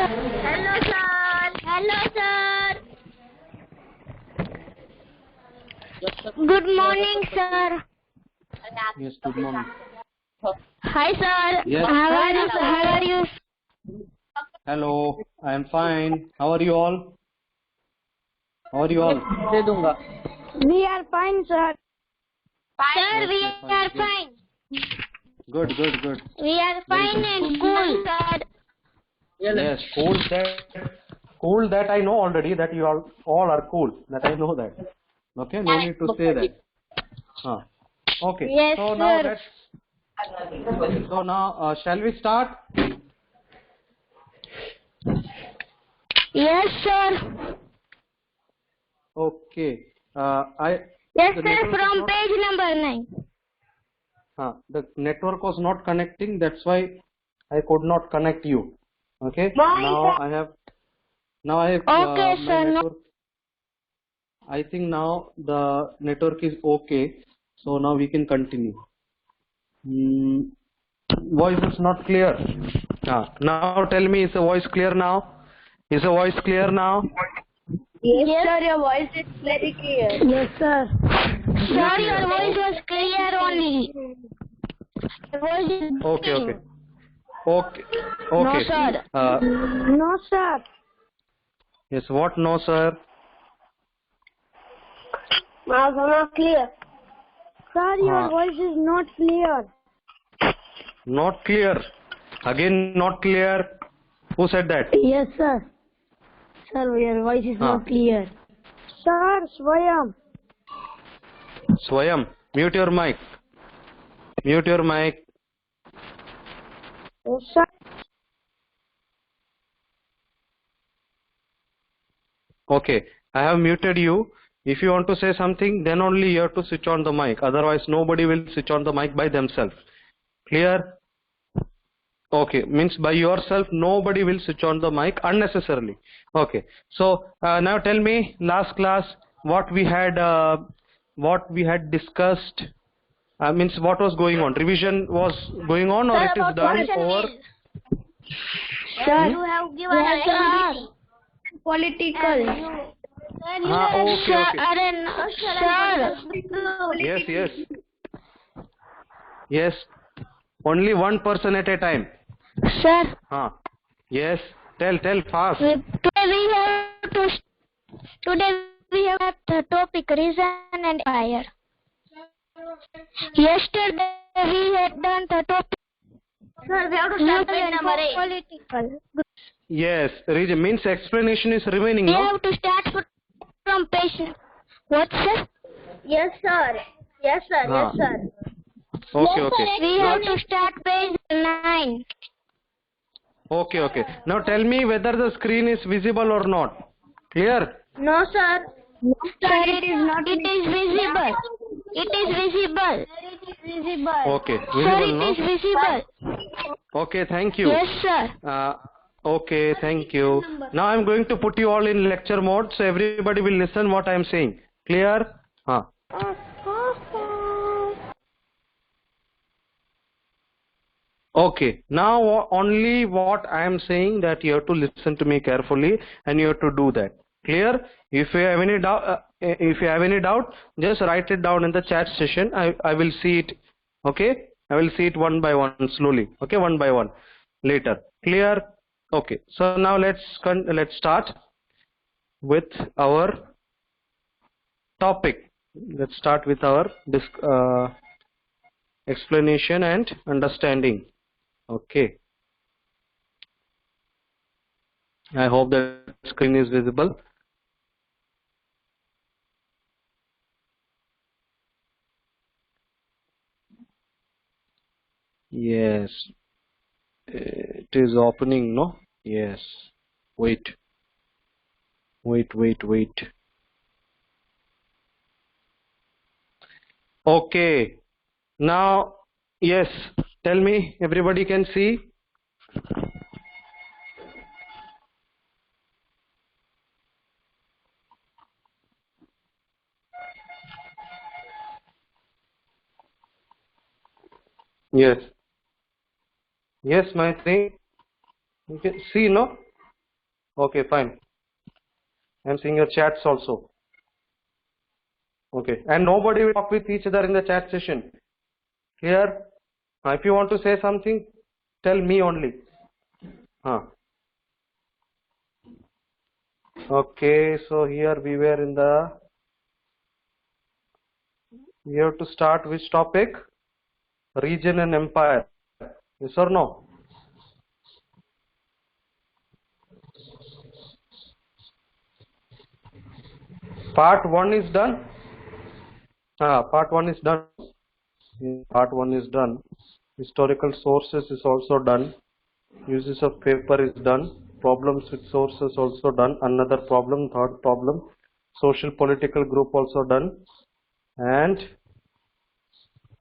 Hello, sir. Hello, sir. Good morning, sir. Yes, good morning. Hi, sir. Yes. How are you? Hello, I am fine. How are you all? How are you all? We are fine, sir. Sir, we Yes, are good. fine. Good. We are fine and cool, sir. Yes, cool that I know already that you all are cool. That I know that. Okay, no need to say that. Okay. Yes, So now sir. shall we start? Yes, sir. Okay. Yes, The sir, network is from not- page number 9. The network was not connecting. That's why I could not connect you. Okay. Why, Now sir? I have Okay, my sir. No. network. I think now the network is okay. So now we can continue. Voice is not clear. Now tell me, is the voice clear now? Is the voice clear now? Yes, sir, your voice is very clear. Yes, sir. Sir, your voice was clear only. Your voice is Okay. No, sir. No, sir. Yes, what? No, sir. Not clear. Sir, your voice is not clear. Not clear. Again, not clear. Who said that? Yes, sir. Sir, your voice is not clear. Sir, Swayam. Swayam, mute your mic. Mute your mic. Yes, sir. Okay, I have muted you. If you want to say something, then only you have to switch on the mic. Otherwise, nobody will switch on the mic by themselves. Clear? Okay, means by yourself, nobody will switch on the mic unnecessarily. Okay, so now tell me, last class, what we had discussed. Means what was going on? Revision was going on, or Sir, it is about done function over? wheel. Sir, you have given activity. Political. Okay. Sir. Yes. Only one person at a time. Sir. Yes. Tell fast. Today we have the topic reason and empire. Yesterday we had done the topic. Sir, we have to start with number 8. Political. Yes. Reason means explanation is remaining. We No. have to start from page. What, sir? Yes, sir. Yes, sir. Okay. Yes, sir. We have to start page 9. Okay. Now tell me whether the screen is visible or not. Clear? No, sir. No, sir, it is not. It is visible. It is visible. Okay. Sir, Visible, it no? is visible. Okay. Thank you. Yes, sir. Okay. Thank you. Now I'm going to put you all in lecture mode, so everybody will listen what I am saying. Clear? Okay. Now only what I am saying, that you have to listen to me carefully and you have to do that. Clear? If you have any doubt, just write it down in the chat session. I will see it. Okay? I will see it one by one slowly. Okay, one by one later. Clear? Okay. So now let's start with our topic. Let's start with our explanation and understanding. Okay. I hope the screen is visible. Yes. It is opening, no? Yes. Wait. Okay. Now, yes. Tell me, everybody can see? Yes. Yes, my thing. You can see, no? Okay, fine. I'm seeing your chats also. Okay, and nobody will talk with each other in the chat session. Clear? If you want to say something, tell me only. Okay, so here we were in the. We have to start which topic? Region and empire. Yes or no? Part 1 is done. Part 1 is done. Part 1 is done. Historical sources is also done. Uses of paper is done. Problems with sources also done. Another problem, third problem. Social political group also done. And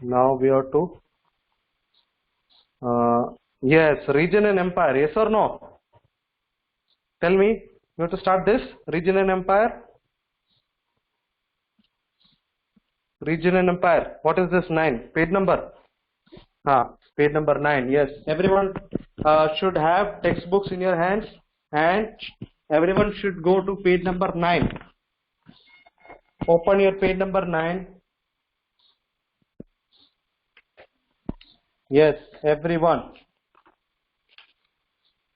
now we have to yes, region and empire. Yes or no? Tell me. You have to start this region and empire. Region and empire. What is this? 9 page number? Page number 9. Yes, everyone should have textbooks in your hands, and everyone should go to page number 9. Open your page number 9. Yes, everyone.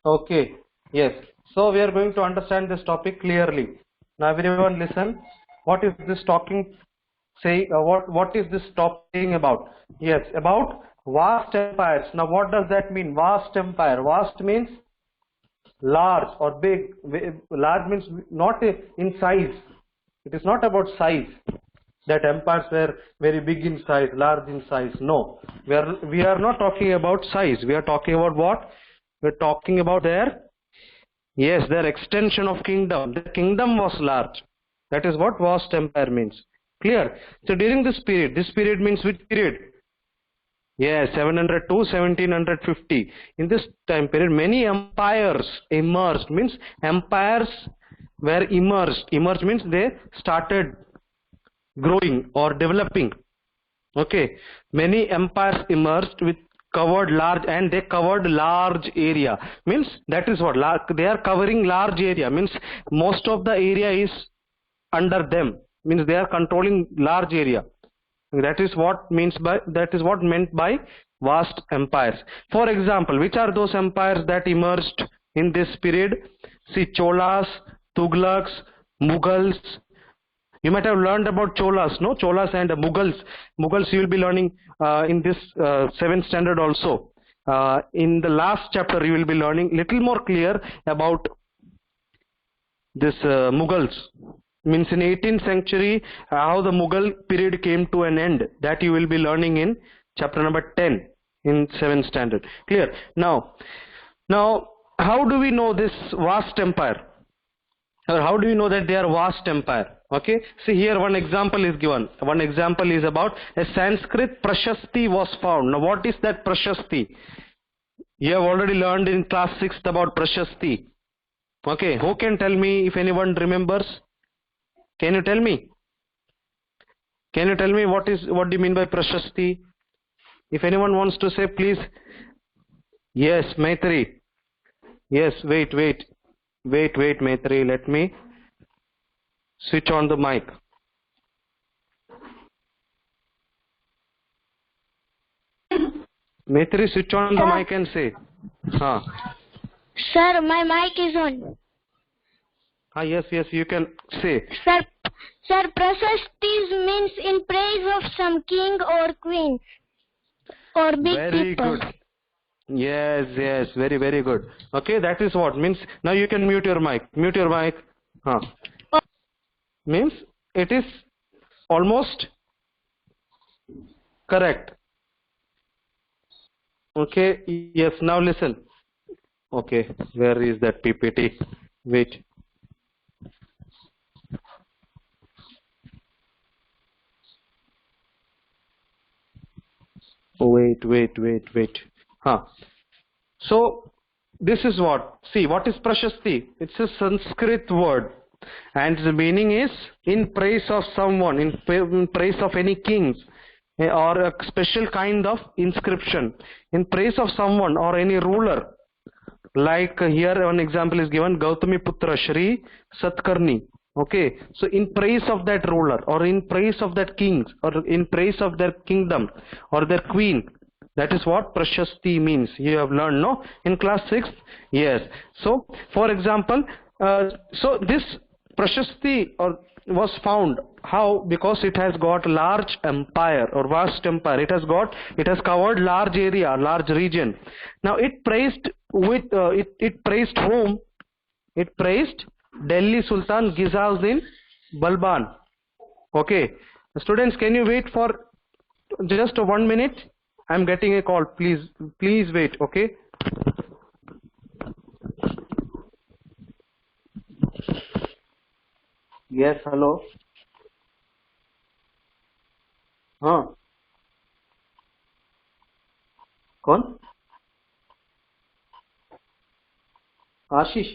Okay. Yes. So we are going to understand this topic clearly. Now everyone listen. What is this talking? What is this talking about? Yes, about vast empires. Now what does that mean? Vast empire. Vast means large or big. Large means not in size. It is not about size, that empires were very big in size, large in size. No, we are not talking about size. We are talking about what? We are talking about their extension of kingdom. The kingdom was large. That is what vast empire means. Clear? So during this period means which period? Yes, 700 to 1750. In this time period, many empires emerged. Means empires were emerged. Emerged means they started growing or developing. Okay, many empires emerged with covered large, and they covered large area. Means that is what they are covering large area. Means most of the area is under them. Means they are controlling large area. That is what meant by vast empires. For example, which are those empires that emerged in this period? See, Cholas, Tughlaqs, Mughals. You might have learned about Cholas, no? Cholas and Mughals. Mughals you will be learning in this 7th standard also. In the last chapter you will be learning little more clear about this Mughals. Means in 18th century how the Mughal period came to an end. That you will be learning in chapter number 10 in 7th standard. Clear? Now how do we know this vast empire? Or how do we know that they are vast empire? Okay, see here one example is given. One example is about a Sanskrit Prashasti was found. Now what is that Prashasti? You have already learned in class 6th about Prashasti. Okay, who can tell me if anyone remembers? Can you tell me? Can you tell me what do you mean by Prashasti? If anyone wants to say, please. Yes, Maitri. Yes, wait, Maitri. Let me switch on the mic. Maitri, switch on the mic and say. Sir, my mic is on. Yes, you can say. Sir, Prashastis means in praise of some king or queen or big very people. Good. Yes, very good. Okay, that is what means. Now you can mute your mic. Means it is almost correct. Okay, yes, now listen. Okay, where is that PPT? Wait. Wait. So this is what. See, what is Prashasti? It's a Sanskrit word, and the meaning is in praise of someone, in praise of any kings, or a special kind of inscription, in praise of someone or any ruler Like here one example is given, Gautami Putra Shri Satkarni. Okay, so in praise of that ruler, or in praise of that king, or in praise of their kingdom or their queen, that is what Prashasti means. You have learned, no, in class 6? Yes. So for example, so this Prashasti or was found how? Because it has got large empire or vast empire. It has covered large area, large region. Now it praised with it praised whom? It praised Delhi Sultan Ghiyazuddin Balban. Okay, students, can you wait for just 1 minute? I'm getting a call. Please wait. Okay. Yes. Hello. हाँ, कौन? आशीष?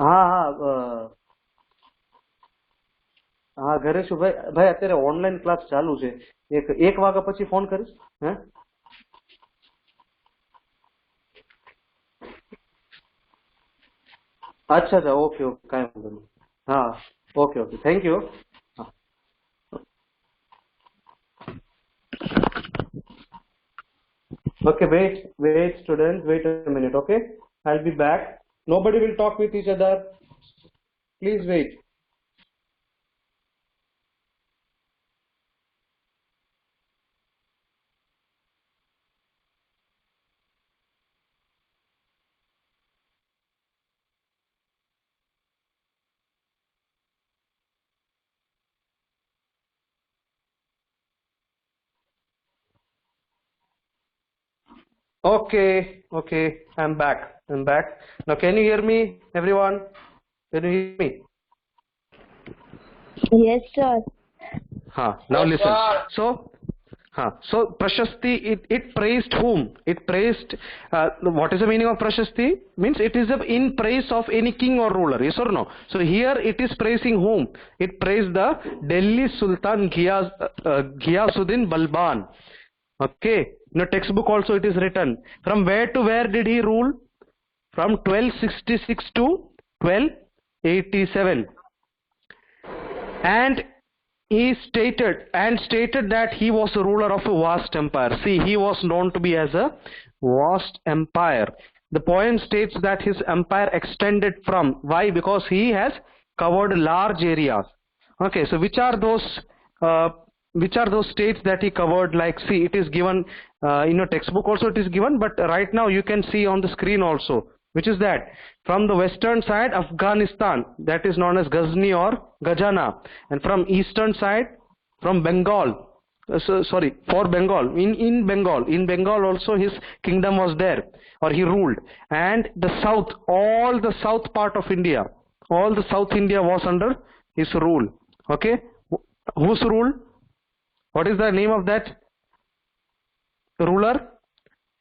હા હા ઘરે છું ભાઈ. ભાઈ અત્યારે online class ચાલુ છે. એક વાગ્યા પછી ફોન કરીશ. હે? અચ્છા અચ્છા, ઓકે ઓકે, કાંઈ વાંધો નહીં. હા, okay okay, thank you. Okay, wait, students, wait a minute, okay? I'll be back. Nobody will talk with each other. Please wait. Okay, I'm back. Now, can you hear me, everyone? Can you hear me? Yes, sir. Now listen. So Prashasti, it praised whom? It praised, what is the meaning of Prashasti? Means it is in praise of any king or ruler, yes or no? So here it is praising whom? It praised the Delhi Sultan Ghiyazuddin Balban. Okay, in the textbook also it is written. From where to where did he rule? From 1266 to 1287. And he stated that he was a ruler of a vast empire. See, he was known to be as a vast empire. The poem states that his empire extended from, why? Because he has covered large areas. Okay, so which are those states that he covered? Like, see, it is given in your textbook also it is given, but right now you can see on the screen also. Which is that? From the western side, Afghanistan, that is known as Ghazni or Gajana, and from eastern side, from Bengal, for Bengal, in Bengal also his kingdom was there, or he ruled. And the south, all the south part of India, all the South India was under his rule. Okay, whose rule? What is the name of that ruler?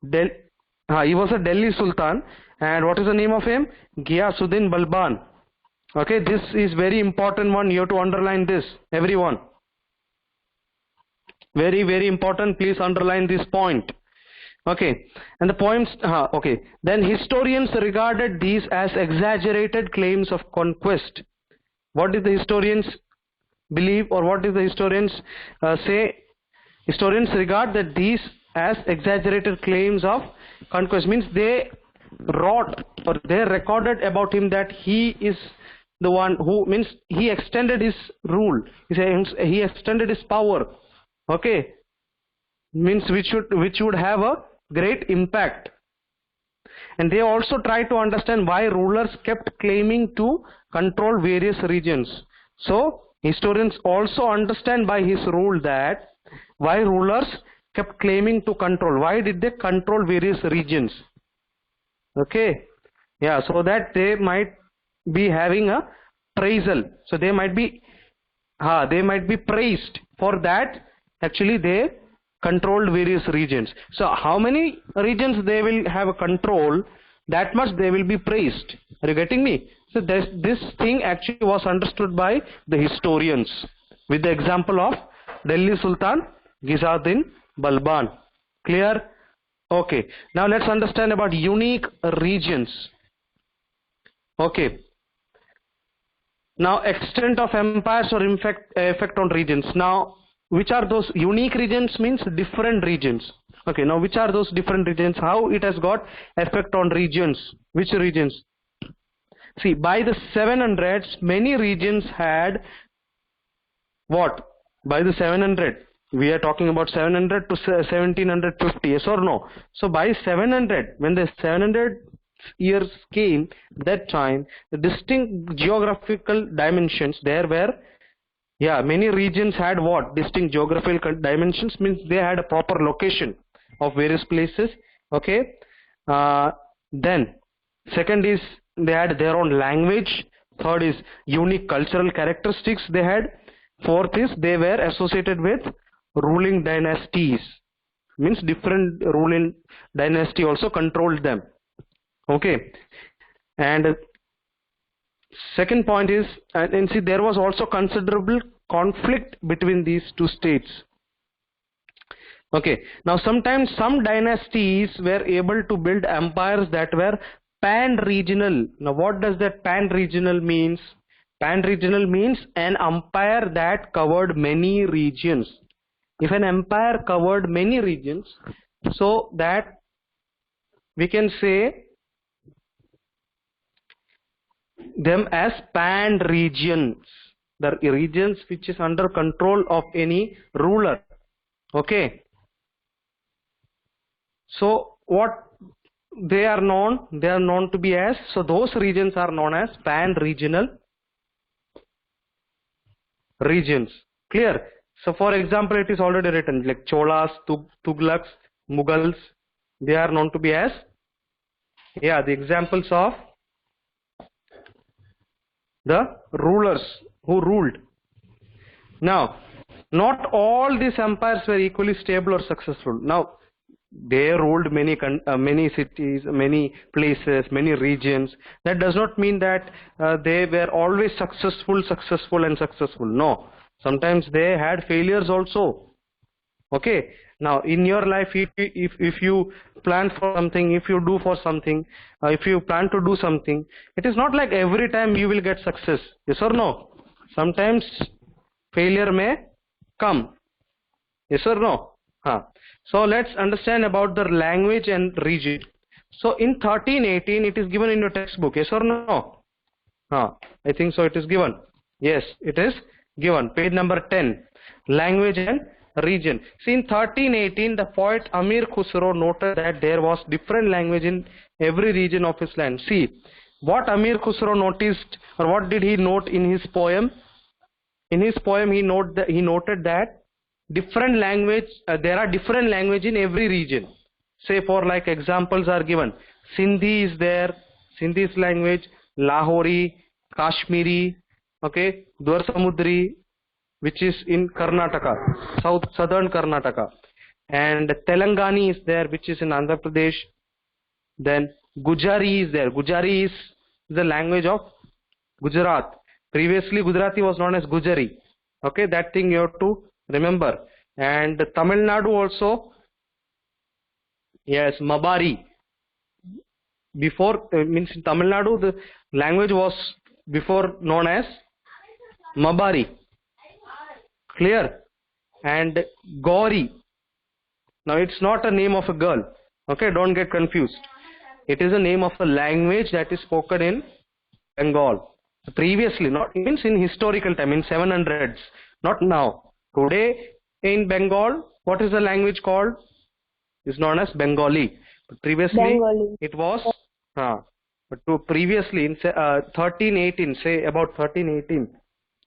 He was a Delhi Sultan. And what is the name of him? Ghiyazuddin Balban. Okay, this is very important one. You have to underline this, everyone. Very, very important. Please underline this point. Okay, and the poems. Okay, then historians regarded these as exaggerated claims of conquest. What did the historians believe, or what did the historians say? Historians regard that these as exaggerated claims of conquest. Means they wrote or they recorded about him that he is the one who, means he extended his rule, he extended his power. Okay, means which would have a great impact. And they also try to understand why rulers kept claiming to control various regions. So historians also understand by his rule that why rulers kept claiming to control. Why did they control various regions? Okay, yeah, so that they might be having a praisal. So they might be praised for that. Actually, they controlled various regions. So how many regions they will have a control, that much they will be praised. Are you getting me? So this thing actually was understood by the historians with the example of Delhi Sultan Ghiyazuddin Balban. Clear? Okay, now let's understand about unique regions. Okay, now extent of empires or effect on regions. Now, which are those unique regions? Means different regions. Okay, now which are those different regions? How it has got effect on regions? Which regions? See, by the 700s, many regions had what? By the 700, we are talking about 700 to 1750, yes or no? So by 700, when the 700 years came, that time the distinct geographical dimensions there were, yeah, many regions had what? Distinct geographical dimensions, means they had a proper location of various places. Okay, then second is they had their own language. Third is unique cultural characteristics they had. Fourth is they were associated with ruling dynasties, means different ruling dynasty also controlled them. Okay, and second point is, and see, there was also considerable conflict between these two states. Okay, now sometimes some dynasties were able to build empires that were pan-regional. Now what does that pan-regional means? Pan-regional means an empire that covered many regions. If an empire covered many regions, so that we can say them as pan-regions, the regions which is under control of any ruler. Okay, so what they are known to be as, so those regions are known as pan-regional regions. Clear? So for example, it is already written like Cholas, Tughlaqs, Mughals, they are known to be as, yeah, the examples of the rulers who ruled. Now, not all these empires were equally stable or successful. Now, they ruled many cities, many places, many regions. That does not mean that they were always successful. No, sometimes they had failures also. Okay, now in your life, if you plan for something, if you do for something, if you plan to do something, it is not like every time you will get success. Yes or no? Sometimes failure may come. Yes or no? So let's understand about the language and region. So in 1318, it is given in your textbook. Yes or no? I think so. It is given. Yes, it is given. Page number 10. Language and region. See, in 1318, the poet Amir Khusro noted that there was different language in every region of his land. See, what Amir Khusro noticed, or what did he note in his poem? In his poem, he noted that different language, there are different language in every region. Say for like examples are given. Sindhi is there, Sindhi's language, Lahori, Kashmiri, okay, Dwarsamudri, which is in Karnataka, southern Karnataka, and Telangani is there, which is in Andhra Pradesh. Then Gujari is there. Gujari is the language of Gujarat. Previously Gujarati was known as Gujari. Okay, that thing you have to remember. And Tamil Nadu also, yes, Mabari. Before, means in Tamil Nadu the language was before known as Mabari. Clear? And Gauri. Now it's not a name of a girl. Okay, don't get confused. It is a name of a language that is spoken in Bengal. Previously, not means in historical time, in 700s, not now. Today in Bengal, what is the language called? Is known as Bengali. But previously Bengali. It was, but previously in 1318, say about 1318,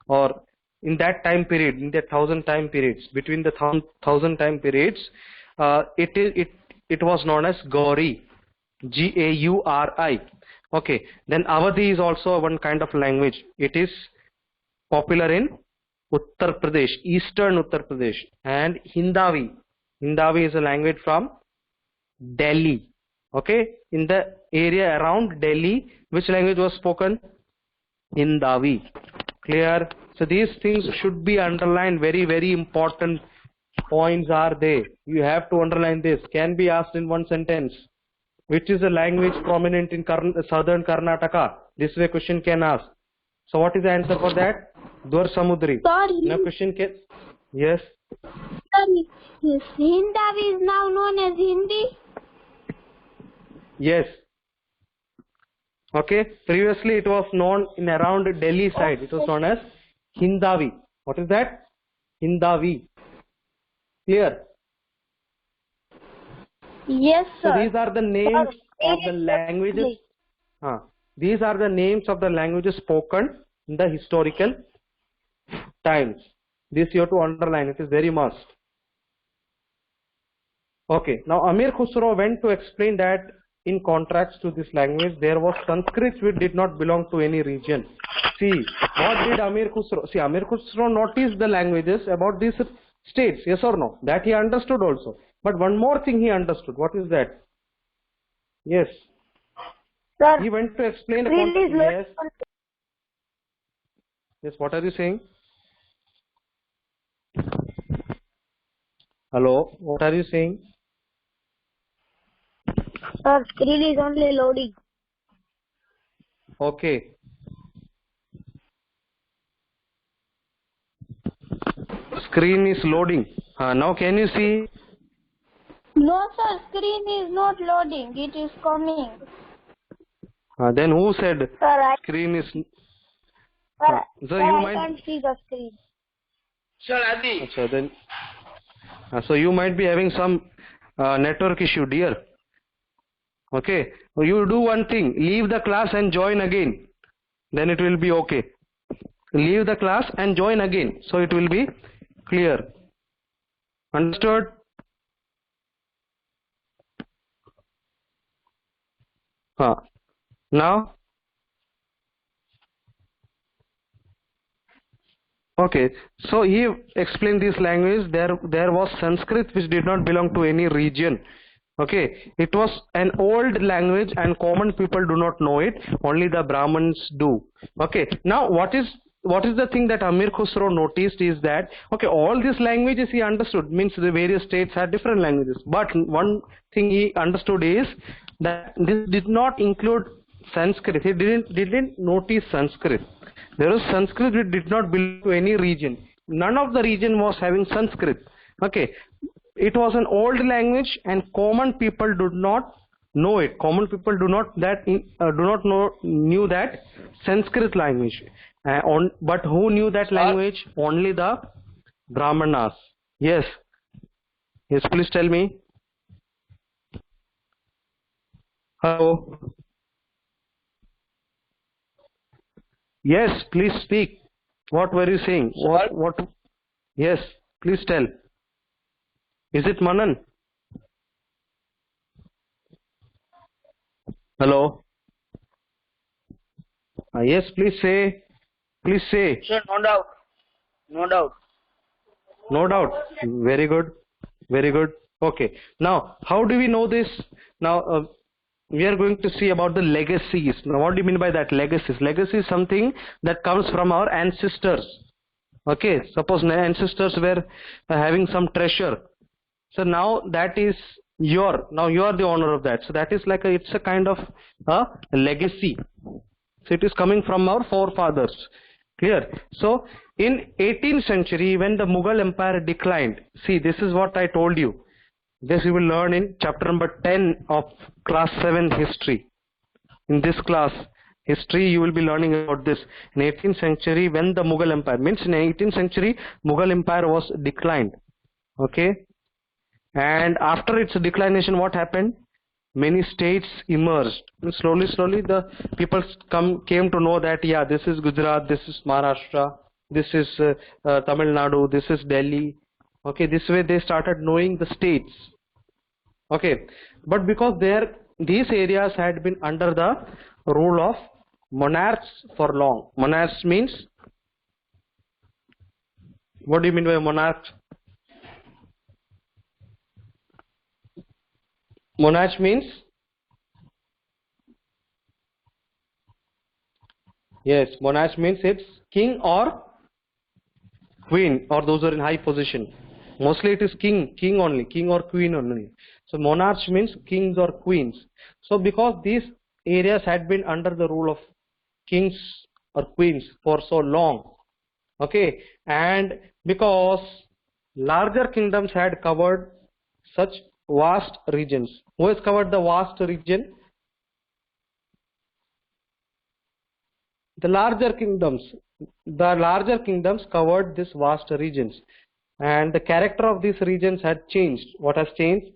or in that time period, in the 1000 time periods, between the 1000 time periods, it was known as Gauri, Gauri. Okay, then Awadhi is also one kind of language. It is popular in Uttar Pradesh, eastern Uttar Pradesh. And Hindavi. Hindavi is a language from Delhi. Okay, in the area around Delhi, which language was spoken? Hindavi. Clear? So these things should be underlined, very, very important points are they? You have to underline this. Can be asked in one sentence. Which is the language prominent in southern Karnataka? This way question can ask. So what is the answer for that? Dwar Samudri. Sorry. Now question can. Yes. Sorry. Yes. Hindavi is now known as Hindi. Yes. Okay. Previously it was known in around Delhi side. It was known as Hindavi. What is that? Hindavi. Clear? Yes, sir. So these are the names of the languages. These are the names of the languages spoken in the historical times. This you have to underline. It is very must. Okay. Now Amir Khusro went to explain that in contrast to this language, there was Sanskrit which did not belong to any region. See, what did Amir Khusro? See, Amir Khusro noticed the languages about these states. Yes or no? That he understood also. But one more thing he understood. What is that? Yes. Sir, He went to explain the really yes. Yes, what are you saying? Hello, what are you saying? Sir, screen is only loading. Okay. Screen is loading. Now can you see? No, sir, screen is not loading. It is coming. Then who said Sir, screen is? sir, So sir, you I might. can't see the screen. Sir, Adi. So then, so you might be having some network issue, dear. Okay. You do one thing. Leave the class and join again. Then it will be okay. Leave the class and join again. So it will be clear. Understood? Now? Okay. So he explained this language. There was Sanskrit which did not belong to any region. Okay. It was an old language and common people do not know it. Only the Brahmins do. Okay. Now what is the thing that Amir Khusro noticed is that, okay, all these languages he understood, means the various states had different languages. But one thing he understood is that this did not include Sanskrit. He didn't notice Sanskrit. There was Sanskrit which did not belong to any region. None of the region was having Sanskrit. Okay. It was an old language and common people did not know it. Common people knew that Sanskrit language. But who knew that language? Only the Brahmanas. Yes. Yes, please tell me. Hello. Yes, please speak. What were you saying? What? Yes, please tell. Is it Manan? Hello. Yes, please say. Please say. Sir, no doubt. No doubt. No doubt. Very good. Very good. Okay. Now, how do we know this? Now, we are going to see about the legacies. Now, what do you mean by that? Legacies. Legacy is something that comes from our ancestors. Okay. Suppose my ancestors were having some treasure. So now that is now you are the owner of that. So that is like it's a kind of a legacy. So it is coming from our forefathers. Clear? So in 18th century, when the Mughal Empire declined, see, this is what I told you. This you will learn in chapter number 10 of class 7 history. In this class history, you will be learning about this. In 18th century, when the Mughal Empire, means in 18th century, Mughal Empire was declined. Okay. And after its declination, what happened? Many states emerged. And slowly, the people came to know that, yeah, this is Gujarat, this is Maharashtra, this is Tamil Nadu, this is Delhi. Okay, this way they started knowing the states. Okay, but because these areas had been under the rule of monarchs for long. Monarchs means, what do you mean by monarch? Monarch means, yes, monarch means it's king or queen or those are in high position. Mostly it is king only, king or queen only. So monarch means kings or queens. So because these areas had been under the rule of kings or queens for so long, okay, and because larger kingdoms had covered such vast regions. Who has covered the vast region? The larger kingdoms covered these vast regions, and the character of these regions had changed. What has changed?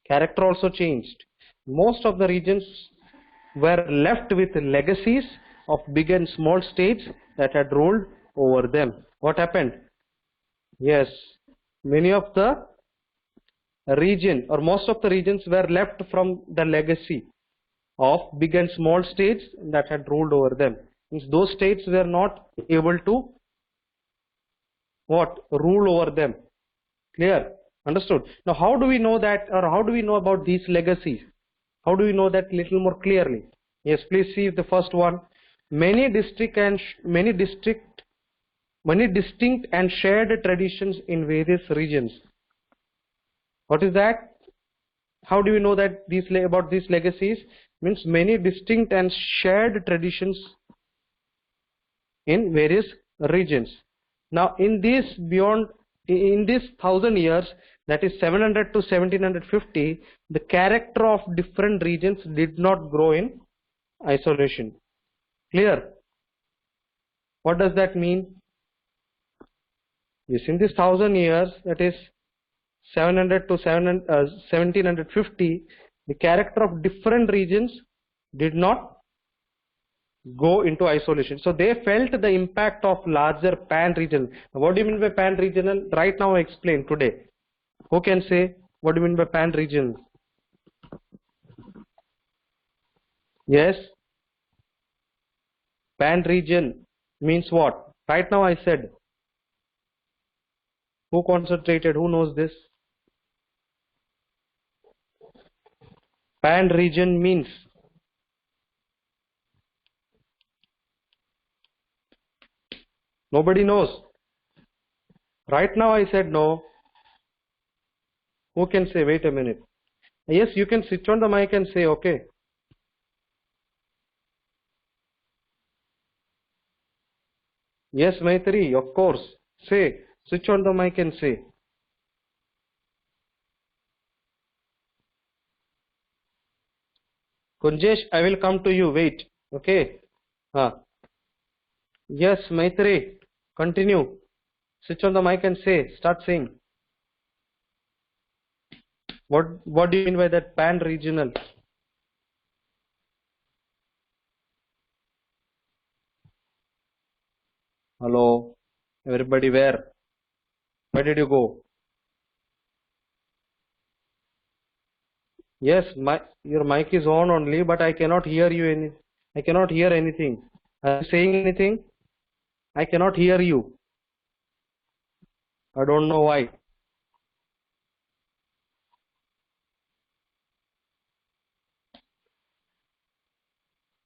Character also changed. Most of the regions were left with legacies of big and small states that had ruled over them. What happened? Yes, many of the region or most of the regions were left from the legacy of big and small states that had ruled over them. Means those states were not able to what? Rule over them. Clear? Understood? Now how do we know that, or how do we know about these legacies? How do we know that little more clearly? Yes, please see the first one. Many distinct and shared traditions in various regions. What is that? How do we know that about these legacies? Means many distinct and shared traditions in various regions. Now in this 1000 years, that is 700 to 1750, the character of different regions did not grow in isolation. Clear? What does that mean? Yes, in this 1000 years, that is 700 to 1750, the character of different regions did not go into isolation. So they felt the impact of larger pan-regional. What do you mean by pan-regional? Right now I explain today. Who can say what do you mean by pan-regional? Yes? Pan-region means what? Right now I said. Who concentrated? Who knows this? Pan-region means nobody knows. Right now I said no. Who can say? Wait a minute. Yes, you can switch on the mic and say okay. Yes, Maitri, of course. Say. Switch on the mic and say. Kunjesh, I will come to you. Wait. Okay. Yes, Maitri. Continue. Switch on the mic and say. Start saying. What do you mean by that pan-regional? Hello? Everybody where? Where did you go? Yes, your mic is on only, but I cannot hear you. I cannot hear anything. Are you saying anything? I cannot hear you. I don't know why.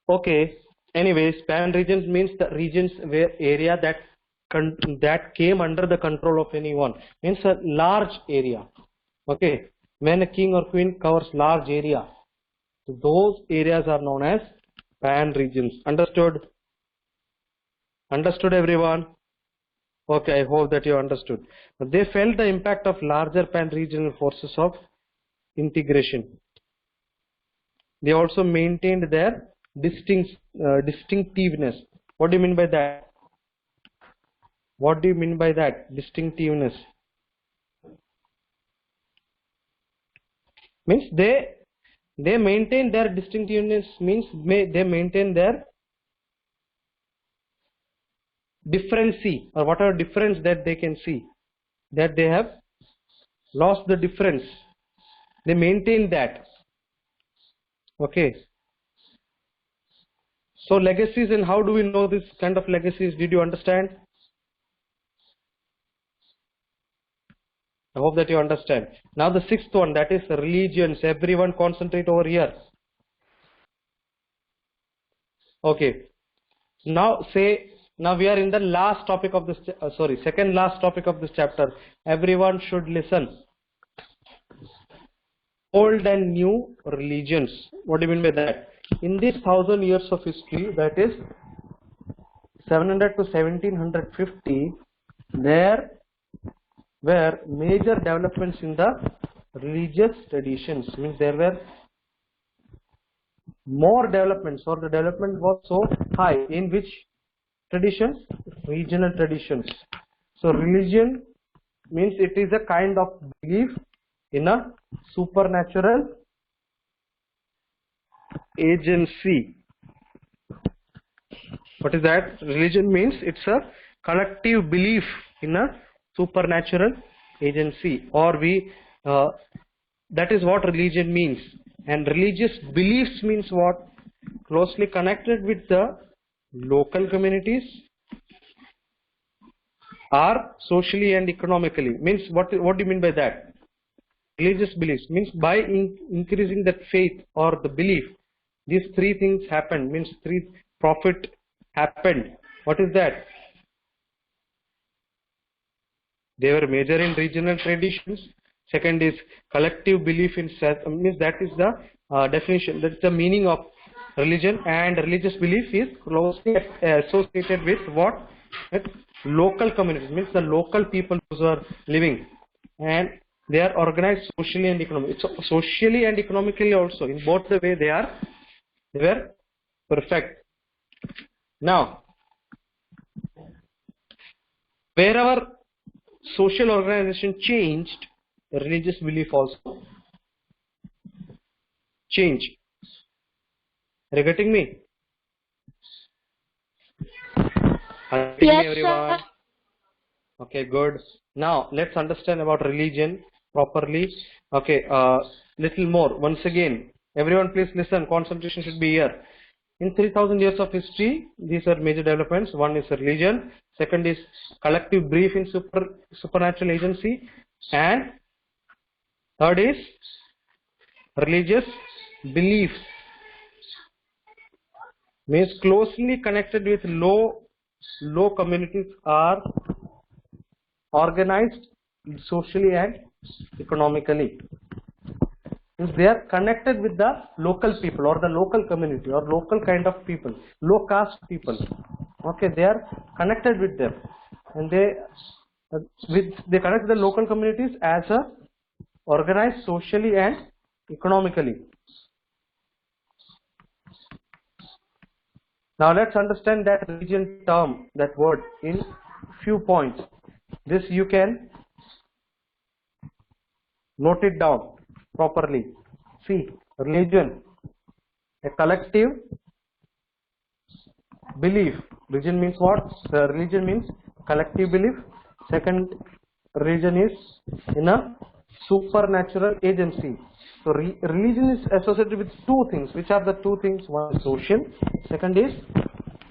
Okay. Anyways, pan regions means the regions where area that came under the control of anyone. Means a large area. Okay. When a king or queen covers large area, those areas are known as pan regions. Understood? Understood, everyone? Okay, I hope that you understood. They felt the impact of larger pan-regional forces of integration. They also maintained their distinctiveness. What do you mean by that? What do you mean by that? Distinctiveness. Means they maintain their distinctiveness, means they maintain their differency, or whatever difference that they can see, that they have lost the difference. They maintain that. Okay. So legacies, and how do we know this kind of legacies? Did you understand? I hope that you understand. Now the sixth one, that is religions. Everyone concentrate over here. Okay. Now say Now we are in the last topic of this, second last topic of this chapter. Everyone should listen. Old and new religions. What do you mean by that? In this 1000 years of history, that is 700 to 1750, there were major developments in the religious traditions. Means there were more developments, or the development was so high. In which traditions? Regional traditions. So religion means it is a kind of belief in a supernatural agency. What is that? Religion means it's a collective belief in a supernatural agency, or that is what religion means. And religious beliefs means what? Closely connected with the local communities, or socially and economically. Means what do you mean by that? Religious beliefs means by increasing that faith or the belief, these three things happened. Means three profit happened. What is that? They were major in regional traditions. Second is collective belief in self. Means that is the definition. That's the meaning of religion. And religious belief is closely associated with what? With local communities. Means the local people who are living, and they are organized socially and economically. So socially and economically also, in both the way they were perfect. Now, wherever social organization changed, religious belief also changed. Are you getting me? Yes, everyone? sir. Okay, good. Now let's understand about religion properly. Okay, little more. Once again, everyone please listen. Concentration should be here. In 3000 years of history, these are major developments. One is religion. Second is collective belief in supernatural agency. And third is religious beliefs. Means closely connected with low communities are organized socially and economically. Means they are connected with the local people or the local community or local kind of people, low caste people. Okay, they are connected with them, and they connect with the local communities as a organized socially and economically. Now let's understand that religion term, that word, in few points. This you can note it down properly. See, religion, a collective belief. Religion means what? Religion means collective belief. Second, religion is in a supernatural agency. So religion is associated with two things. Which are the two things? One is social, second is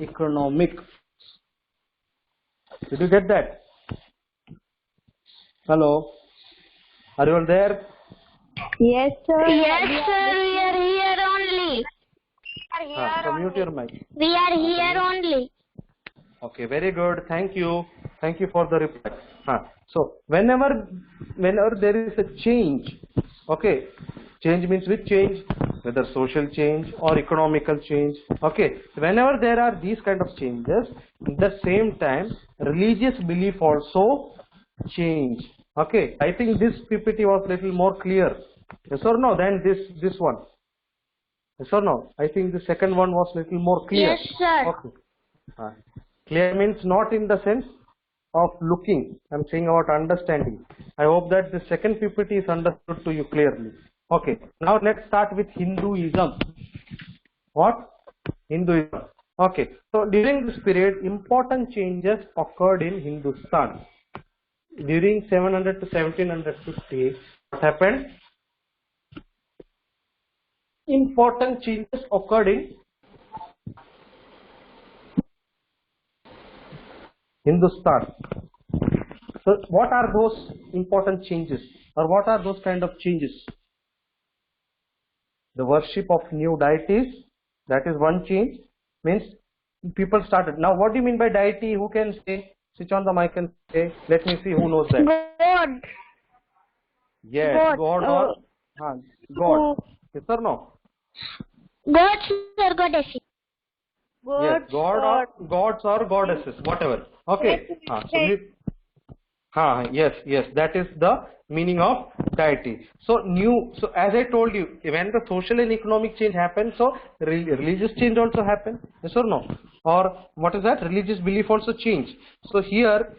economic. Did you get that? Hello? Are you all there? Yes, sir. Yes, sir, we are here only. So mute your mic. We are here only. Okay, very good. Thank you. Thank you for the reply. So whenever there is a change, okay, change means which change? Whether social change or economical change. Okay, whenever there are these kind of changes, at the same time religious belief also change. Okay, I think this PPT was little more clear. Yes or no? Than this one. Yes or no? I think the second one was little more clear. Yes, sir. Okay. Clear means not in the sense of looking. I am saying about understanding. I hope that the second PPT is understood to you clearly. Okay. Now let's start with Hinduism. What? Hinduism. Okay. So during this period, important changes occurred in Hindustan. During 700 to 1750, what happened? Important changes occurred in Hindustan. So what are those important changes, or what are those kind of changes? The worship of new deities, that is one change. Means people started. Now, what do you mean by deity? Who can say? Switch on the mic and say. Let me see who knows that. God. Yes, God or God. Yes or no? Gods or goddesses? Yes, God or gods or goddesses, whatever. Okay. Yes, that is the meaning of deity. So as I told you, when the social and economic change happens, so religious change also happen. Yes or no? Or what is that? Religious belief also change. So here,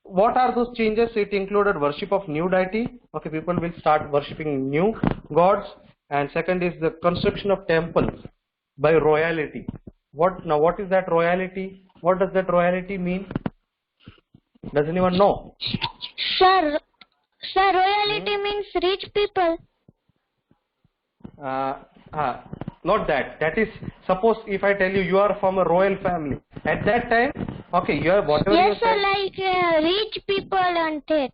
what are those changes? It included worship of new deity. Okay, people will start worshipping new gods. And second is the construction of temples by royalty. What is that royalty? What does that royalty mean? Does anyone know? Sir, royalty means rich people. Not that. That is, suppose if I tell you you are from a royal family. At that time, okay, you are whatever. Yes, sir, like rich people and that.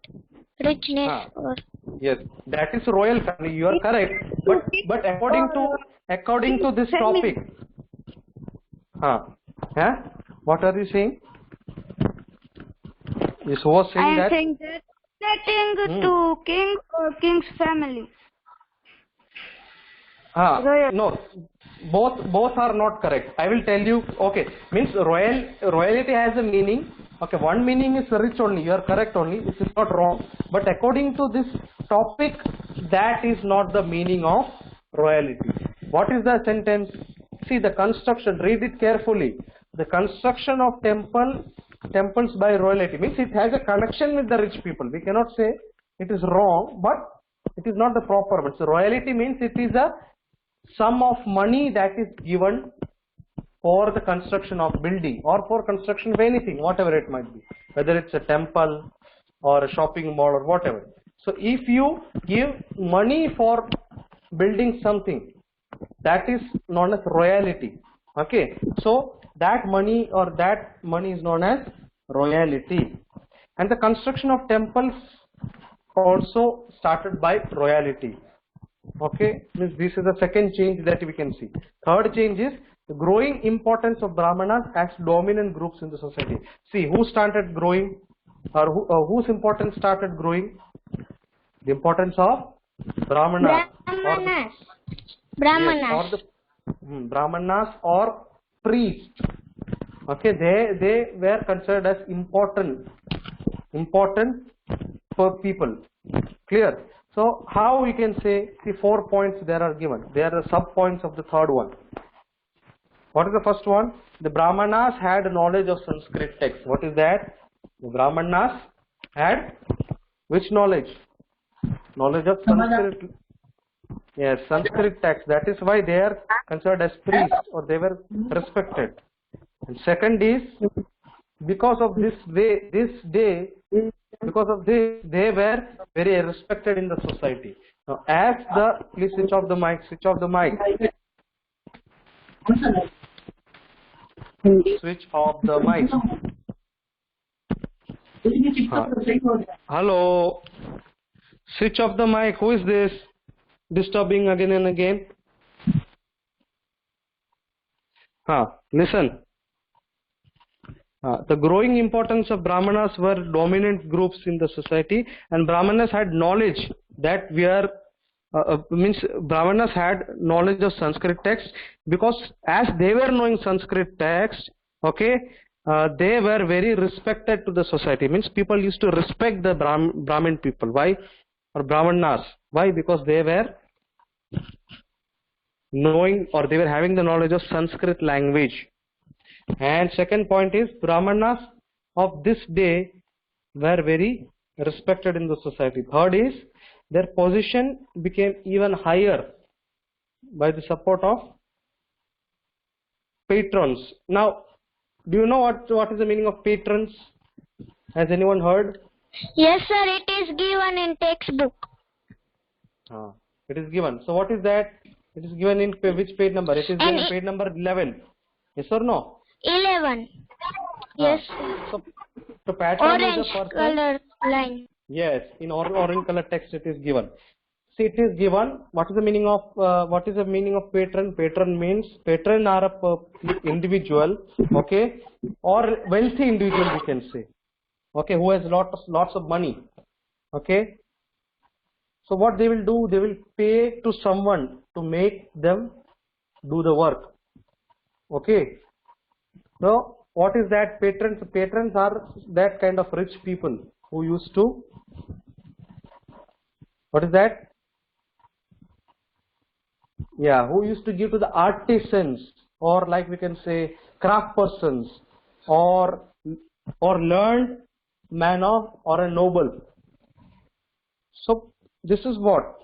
Richness. Yes, that is royal family. You are correct. But according to this topic. What are you saying? Yes, who was saying that? I am saying that relating to king or king's family. No, both are not correct. I will tell you. Okay, means royalty has a meaning. Okay, one meaning is rich only. You are correct only. This is not wrong. But according to this topic, that is not the meaning of royalty. What is the sentence? See the construction. Read it carefully. The construction of temples by royalty means it has a connection with the rich people. We cannot say it is wrong, but it is not the proper one. So royalty means it is a sum of money that is given for the construction of building or for construction of anything, whatever it might be, whether it's a temple or a shopping mall or whatever. So if you give money for building something, that is known as royalty. Okay, so that money is known as royalty. And the construction of temples also started by royalty. Okay, this is the second change that we can see. Third change is the growing importance of Brahmanas as dominant groups in the society. See, who started growing, or whose importance started growing? The importance of Brahmanas. Brahmanas or priests. Okay, they were considered as important for people. Clear? So how we can say the 4 points there are given? They are the sub points of the third one. What is the first one? The Brahmanas had knowledge of Sanskrit text. What is that? The Brahmanas had which knowledge? Knowledge of Sanskrit. Yes, Sanskrit text. That is why they are considered as priests, or they were respected. And second is, because of this they were very respected in the society. Now, as please switch off the mic. Switch off the mic. Switch off the mic. Hello. Switch off the mic. Who is this? Disturbing again and again. Listen. The growing importance of Brahmanas were dominant groups in the society, and Brahmanas had knowledge that Brahmanas had knowledge of Sanskrit text, because as they were knowing Sanskrit text, okay, they were very respected to the society. Means people used to respect the Brahmin people. Why? Or Brahmanas. Why? Because they were knowing, or they were having the knowledge of Sanskrit language. And second point is, Brahmanas of this day were very respected in the society. Third is, their position became even higher by the support of patrons. Now, do you know what is the meaning of patrons? Has anyone heard? Yes, sir, it is given in textbook. It is given. So what is that? It is given in which page number? It is given in page number 11. Yes or no? 11. Yes. So patron orange is a person. Color line. Yes, in orange color text it is given. it is given. What is the meaning of patron? Patron means patron are a individual, okay, or wealthy individual we can say, okay, who has lots of money, okay. So what they will do? They will pay to someone to make them do the work, okay. Now what is that? Patrons? Patrons are that kind of rich people who used to, what is that? Yeah, who used to give to the artisans, or like we can say craft persons, or learned man of, or a noble. So this is what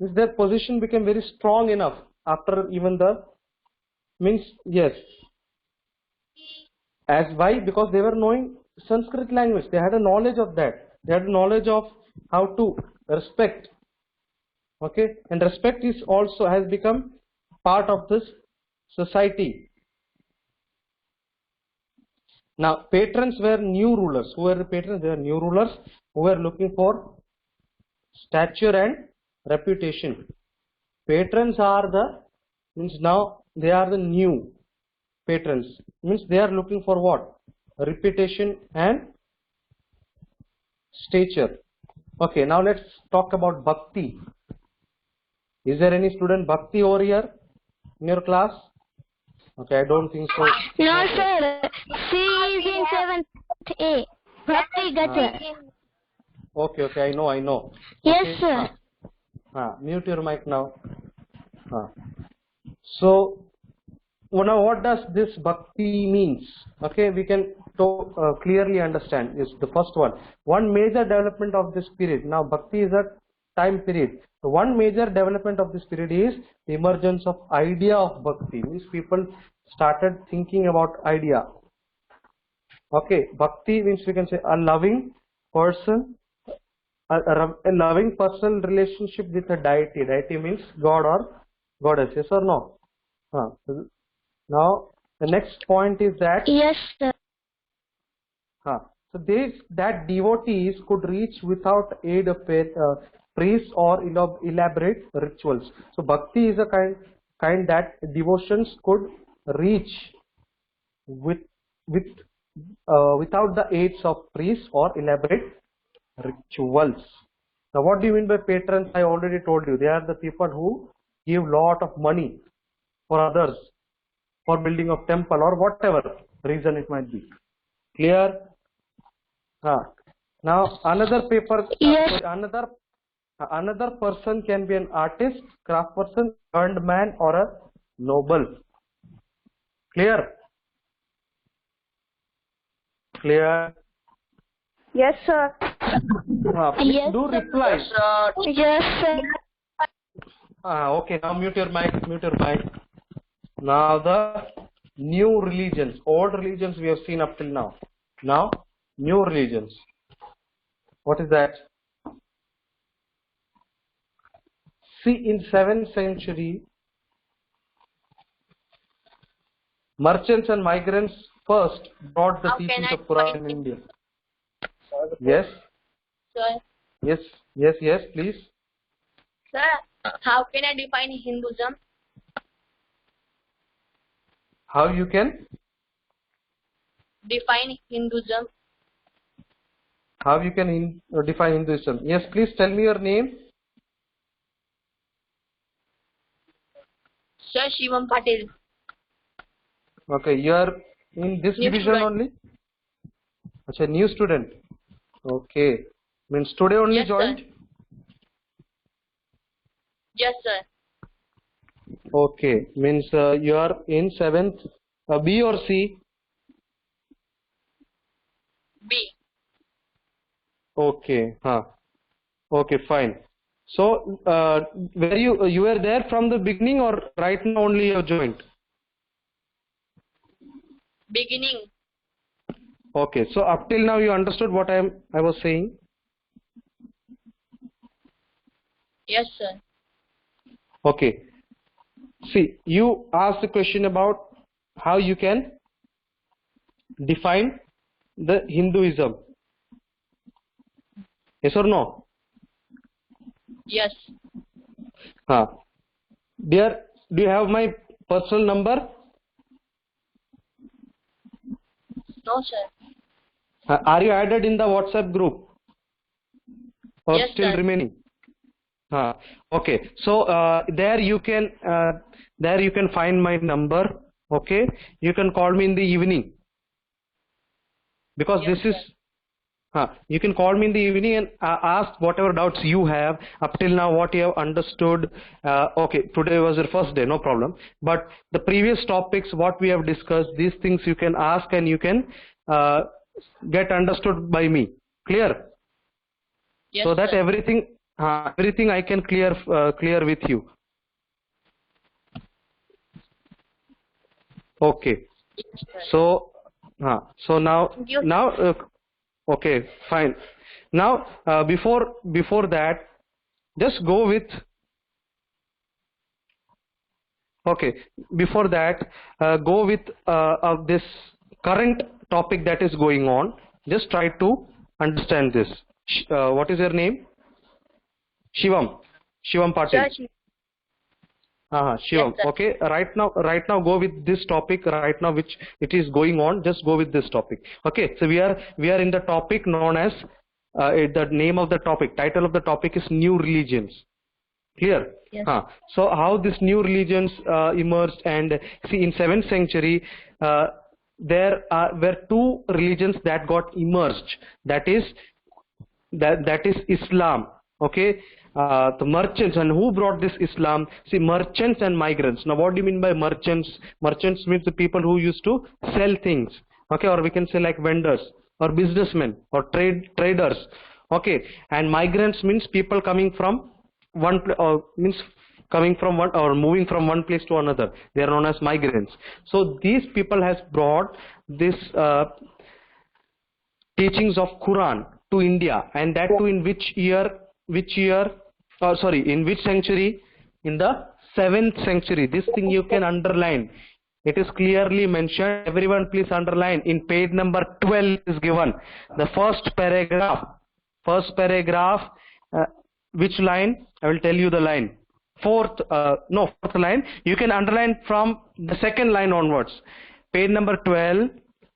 is, their position became very strong enough after even the means, yes, as why? Because they were knowing Sanskrit language, they had a knowledge of that, they had a knowledge of how to respect, okay, and respect is also has become part of this society. Now patrons were new rulers. Who were the patrons? They were new rulers who were looking for stature and reputation. Patrons are the, means now they are the new patrons, means they are looking for what? Reputation and stature. Okay, now let's talk about bhakti. Is there any student bhakti over here in your class? Okay, I don't think so. No, sir. She is in 7th A. Bhakti Gata. Okay, I know. Yes, Okay. sir. Mute your mic now. So now what does this bhakti means? Okay, we can clearly understand. Is the first one major development of this period. Now bhakti is a time period. So one major development of this period is the emergence of idea of bhakti. Means people started thinking about idea. Okay, bhakti means we can say a loving person, a loving personal relationship with a deity. Deity means God or goddess. Yes or no? Now the next point is that, Yes, sir. so that devotees could reach without aid of priests or elaborate rituals. So bhakti is a kind that devotions could reach without the aids of priests or elaborate rituals. Now what do you mean by patrons? I already told you, they are the people who give lot of money for others, for building of temple or whatever reason it might be. Clear? Now another paper, Yes. another person can be an artist, craft person, earned man, or a noble. Clear? Clear? Yes, sir. Please Yes, do sir. reply. Yes, sir. Okay, now mute your mic. Now the new religions, old religions we have seen up till now. Now new religions. What is that? See, in 7th century, merchants and migrants first brought the teachings of Quran in India. Yes? Sir, Yes, please. sir, how can I define Hinduism? How you can? Define Hinduism. How you can define Hinduism? Yes, please tell me your name. Sir, Shivam Patil. Okay, you are in this New division student. only? Achha, new student. Okay, means today only Yes, sir. joined? Yes, sir. Okay, means you are in 7th, B or C? B. Okay, okay, fine. So, were you were there from the beginning, or right now only you have joined? Beginning. Okay, so up till now you understood what I was saying? Yes, sir. Okay. See, you asked the question about how you can define the Hinduism. Yes or no? Yes. Dear, do you have my personal number? No, sir. Are you added in the WhatsApp group or Yes, still sir. remaining? Okay, so there you can find my number. Okay, you can call me in the evening, because Yes, this is you can call me in the evening and ask whatever doubts you have up till now, what you have understood. Okay, today was your first day, no problem, but the previous topics what we have discussed, these things you can ask and you can get understood by me. Clear? Yes, So that sir. everything I can clear with you. Okay, so now You- okay, fine. Now before that, just go with before that, go with this current topic that is going on. Just try to understand this. What is your name? Shivam Patil. Sir, Shivam. Yes, sir. Okay, right now go with this topic right now, which it is going on. Just go with this topic. Okay, so we are in the topic known as the name of the topic, title of the topic is new religions. Clear? Yes. So how these new religions emerged, and see, in 7th century there were two religions that got emerged. That is Islam. Okay, the merchants, and who brought this Islam? See, merchants and migrants. Now, what do you mean by merchants? Merchants means the people who used to sell things. Okay, or we can say like vendors or businessmen or traders. Okay, and migrants means people coming from one coming from one or moving from one place to another. They are known as migrants. So these people has brought this teachings of Quran to India, and that too in which in which century? In the 7th century. This thing you can underline. It is clearly mentioned. Everyone please underline. In page number 12 is given the first paragraph. Which line? I will tell you the line. Fourth line. You can underline from the second line onwards. Page number 12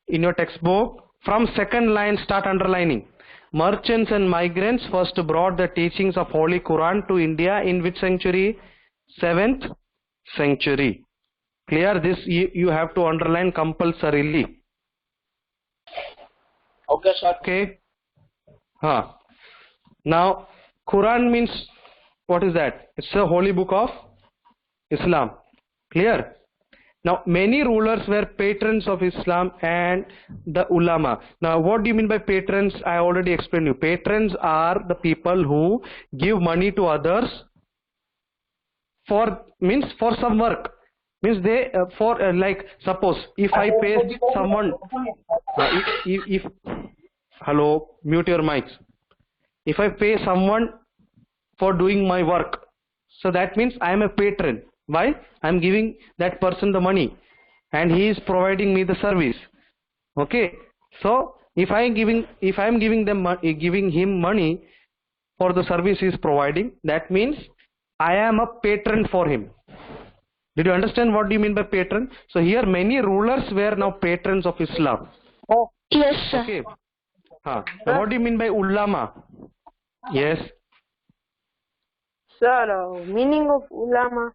in your textbook. From second line start underlining. Merchants and migrants first brought the teachings of Holy Quran to India in which century? 7th century. Clear? This you have to underline compulsorily. Okay, sir. Okay. Now, Quran means, what is that? It's a holy book of Islam. Clear? Now, many rulers were patrons of Islam and the ulama. Now, what do you mean by patrons? I already explained you. Patrons are the people who give money to others for some work. Means they like, suppose if I pay someone if hello, mute your mics. If I pay someone for doing my work, so that means I am a patron. Why? I am giving that person the money and he is providing me the service. Okay, so if I am giving him money for the service he is providing, that means I am a patron for him. Did you understand what do you mean by patron? So here many rulers were now patrons of Islam. Oh, yes, sir. Okay. Now what do you mean by ulama? Yes. Sir, meaning of ulama?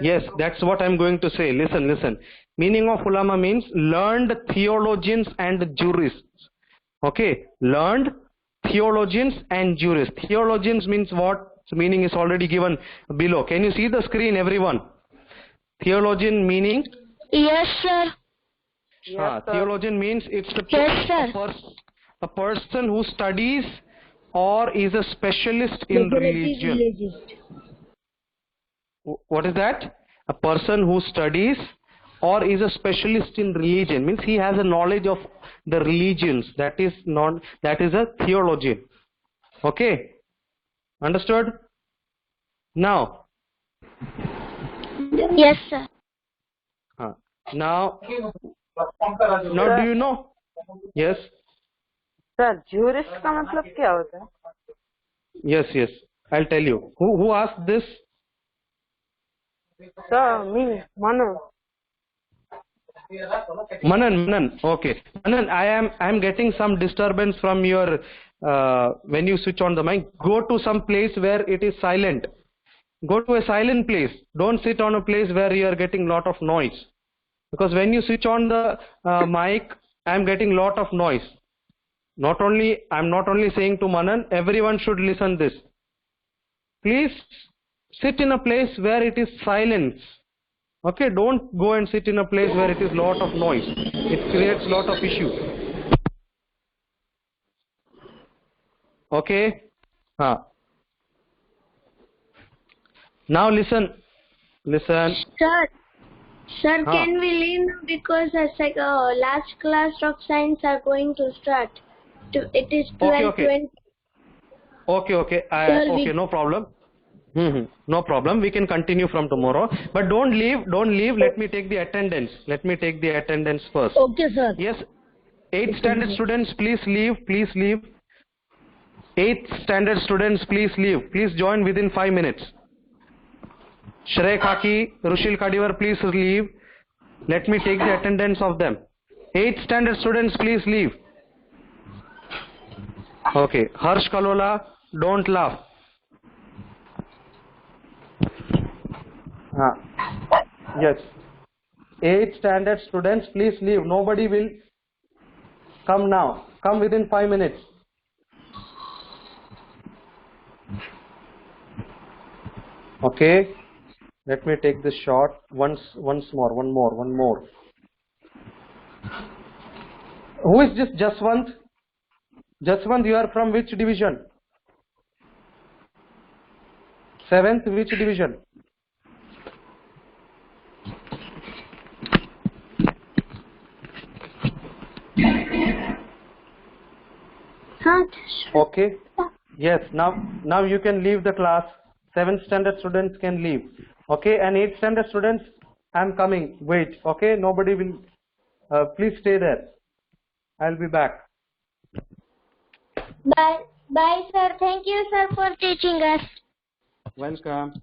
Yes, that's what I'm going to say. Listen. Meaning of ulama means learned theologians and jurists. Okay, learned theologians and jurists. Theologians means what? So meaning is already given below. Can you see the screen, everyone? Theologian meaning? Yes, sir. Yes, sir. Theologian means it's Yes, sir. a person who studies or is a specialist in religion. What is that? A person who studies or is a specialist in religion, means he has a knowledge of the religions. That is a theologian. Okay, understood? Now Yes, sir. now do you know? Yes. Sir jurist का मतलब क्या होता है? Yes. I'll tell you. Who asked this? Sir, me, Manu. Manan. Okay. Manan, I am getting some disturbance from your when you switch on the mic. Go to some place where it is silent. Go to a silent place. Don't sit on a place where you are getting lot of noise. Because when you switch on the mic, I am getting lot of noise. I'm not only saying to Manan, everyone should listen this. Please sit in a place where it is silence. Okay, don't go and sit in a place where it is lot of noise. It creates lot of issue. Okay. Now listen. Sir, can we leave now because last class of science are going to start. It is 12:20. Okay. Okay, no problem. No problem. We can continue from tomorrow. But don't leave. Let me take the attendance first. Okay, sir. Yes. 8th standard students, please leave. 8th standard students, please leave. Please join within 5 minutes. Shrey Khaki, Rushil Kadivar, please leave. Let me take the attendance of them. 8th standard students, please leave. Okay. Harsh Kalola, don't laugh. Yes. 8th standard students, please leave. Nobody will come now. Come within 5 minutes. Okay. Let me take this shot once more. One more. Who is this Jaswant? Jaswant, you are from which division? 7th, which division? Okay. Yes. Now you can leave the class. 7th standard students can leave. Okay. And 8th standard students, I'm coming. Wait. Okay. Nobody will. Please stay there. I'll be back. Bye, sir. Thank you, sir, for teaching us. Welcome.